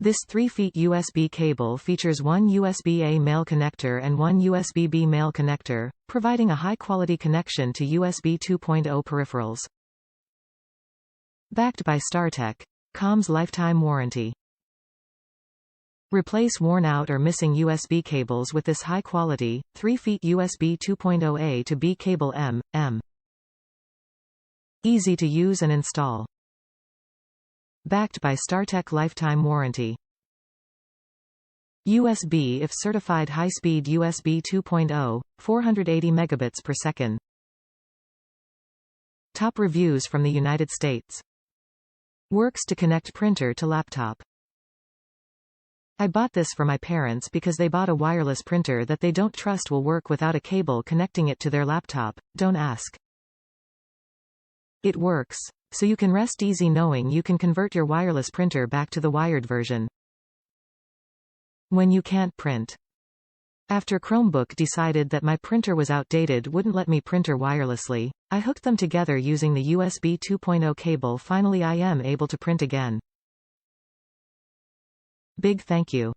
This 3 feet USB cable features one USB-A male connector and one USB-B male connector, providing a high-quality connection to USB 2.0 peripherals. Backed by StarTech. Comms lifetime warranty. Replace worn-out or missing USB cables with this high-quality, 3 feet USB 2.0 A to B cable M. Easy to use and install. Backed by StarTech lifetime warranty. USB if certified high-speed USB 2.0, 480 megabits per second. Top reviews from the United States. Works to connect printer to laptop. I bought this for my parents because they bought a wireless printer that they don't trust will work without a cable connecting it to their laptop. Don't ask. It works, so you can rest easy knowing you can convert your wireless printer back to the wired version. When you can't print. After Chromebook decided that my printer was outdated, wouldn't let me printer wirelessly, I hooked them together using the USB 2.0 cable. Finally I am able to print again. Big thank you.